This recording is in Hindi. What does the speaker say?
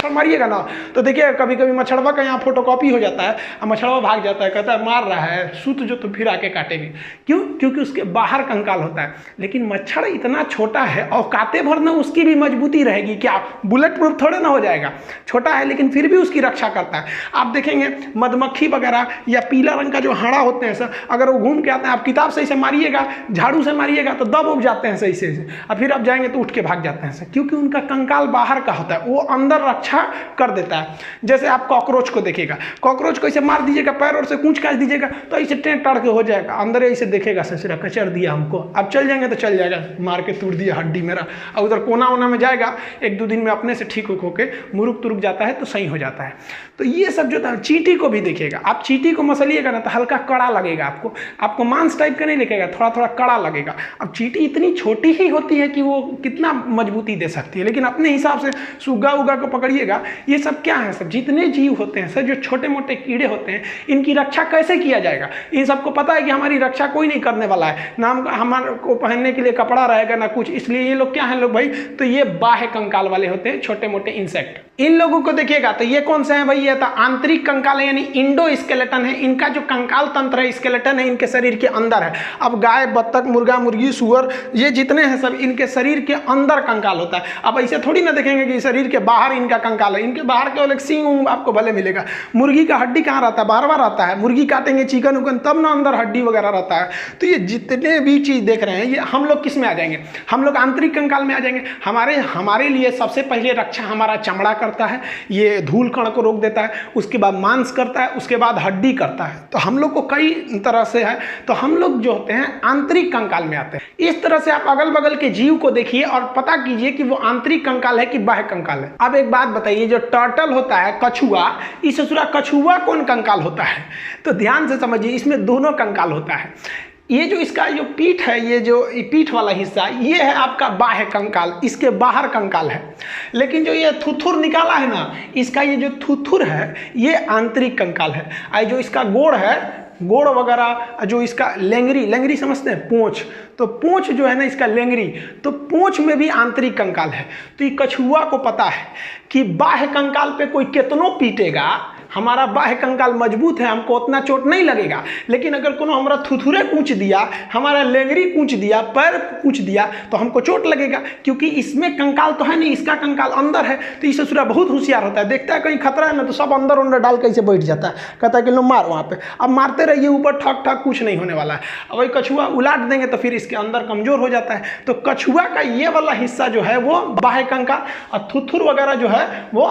मच्छर मारिएगा ना तो देखिए कभी कभी मच्छरवा का यहाँ फोटोकॉपी हो जाता है और मच्छरवा भाग जाता है, कहता है मार रहा है सूत जो तो फिर आके काटेंगे। क्यों? क्योंकि उसके बाहर कंकाल होता है। लेकिन मच्छर इतना छोटा है, औकाते भर ना उसकी भी मजबूती रहेगी, क्या बुलेट प्रूफ थोड़े ना हो जाएगा, छोटा है लेकिन फिर भी उसकी रक्षा करता है। आप देखेंगे मधुमक्खी वगैरह या पीला रंग का जो हाड़ा होते हैं सर, अगर वो घूम के आते हैं, आप किताब से इसे मारिएगा, झाड़ू से मारिएगा तो दब उब जाते हैं सही से, और फिर आप जाएंगे तो उठ के भाग जाते हैं सर, क्योंकि उनका कंकाल बाहर का होता है, वो अंदर रक्षा कर देता है। जैसे आप कॉकरोच को देखिएगा, कॉकरोच को इसे मार दीजिएगा, पैर और से कूच काच दीजिएगा तो ऐसे टेढ़ टड़ के हो जाएगा, अंदर ऐसे देखेगा ससुरा कचर दिया हमको, अब चल जाएंगे तो चल जाएगा, मार के तोड़ दिया हड्डी मेरा, और उधर कोना वोना में जाएगा, एक दो दिन में अपने से ठीक होके मुरुक तुरुक जाता है तो सही हो जाता है। तो ये सब जो था, चींटी को भी देखिएगा, आप चींटी को मसलिएगा ना तो हल्का कड़ा लगेगा, आपको मांस टाइप का नहीं लगेगा, थोड़ा थोड़ा कड़ा लगेगा। अब चींटी इतनी छोटी ही होती है कि वो कितना मजबूती दे सकती है, लेकिन अपने हिसाब से सुग्गा उगा को पकड़िएगा। ये सब क्या है सर, जितने जीव होते हैं सर, जो छोटे मोटे कीड़े होते हैं, इनकी रक्षा कैसे किया जाएगा, इन सबको पता है कि हमारी रक्षा कोई नहीं करने वाला है, ना हमारे को पहनने के लिए कपड़ा रहेगा ना कुछ, इसलिए ये लोग क्या है लोग भाई, तो ये बाह्य कंकाल वाले होते हैं, छोटे मोटे इंसेक्ट। इन लोगों को देखिएगा तो ये कौन से हैं भाई, ये था आंतरिक कंकाल है, यानी इंडो स्केलेटन है, इनका जो कंकाल तंत्र है, स्केलेटन है, इनके शरीर के अंदर है। अब गाय, बत्तख, मुर्गा, मुर्गी, सुअर, ये जितने हैं सब इनके शरीर के अंदर कंकाल होता है। अब ऐसे थोड़ी ना देखेंगे कि शरीर के बाहर इनका कंकाल है, इनके बाहर केवल एक सींग उंग आपको भले मिलेगा। मुर्गी का हड्डी कहाँ रहता है, बार बार रहता है, मुर्गी काटेंगे चिकन उकन तब ना अंदर हड्डी वगैरह रहता है। तो ये जितने भी चीज़ देख रहे हैं, ये हम लोग किस में आ जाएंगे, हम लोग आंतरिक कंकाल में आ जाएंगे। हमारे लिए सबसे पहले रक्षा हमारा चमड़ा करता है, ये धूल कण को रोक देता है, उसके बाद मांस करता है, उसके बाद हड्डी करता है। तो हम लोग को कई तरह से है, तो हम लोग जो होते हैं आंतरिक कंकाल में आते हैं। इस तरह से आप अगल बगल के जीव को देखिए और पता कीजिए कि वो आंतरिक कंकाल है कि बाह्य कंकाल है। अब एक बात बताइए, जो टर्टल होता है, कछुआ, इस ससुरा कछुआ कौन कंकाल होता है, तो ध्यान से समझिए, इसमें दोनों कंकाल होता है। ये जो इसका जो पीठ है, ये जो पीठ वाला हिस्सा, ये है आपका बाह्य कंकाल, इसके बाहर कंकाल है। लेकिन जो ये थुथुर निकाला है ना, इसका ये जो थुथुर है ये आंतरिक कंकाल है। और जो इसका गोड़ है, गोड़ वगैरह, जो इसका लेंगरी, लेंगरी समझते हैं, पूंछ, तो पूंछ जो है ना इसका लेंगरी, तो पूंछ में भी आंतरिक कंकाल है। तो ये कछुआ को पता है कि बाह्य कंकाल पे कोई कितनों पीटेगा, हमारा बाह्य कंकाल मजबूत है, हमको उतना चोट नहीं लगेगा। लेकिन अगर कोनो हमारा थुथुरे कूच दिया, हमारा लेंगरी कूच दिया, पैर कूच दिया, तो हमको चोट लगेगा, क्योंकि इसमें कंकाल तो है नहीं, इसका कंकाल अंदर है। तो ये ससुरा बहुत होशियार होता है, देखता है कहीं खतरा है ना तो सब अंदर अंदर डाल कैसे बैठ जाता है, कहता है कि लो मार वहाँ पे, अब मारते रहिए ऊपर, ठक ठक कुछ नहीं होने वाला है। अब वही कछुआ उलाट देंगे तो फिर इसके अंदर कमजोर हो जाता है। तो कछुआ का ये वाला हिस्सा जो है वो बाह्य कंकाल, और थुथुर वगैरह जो है वो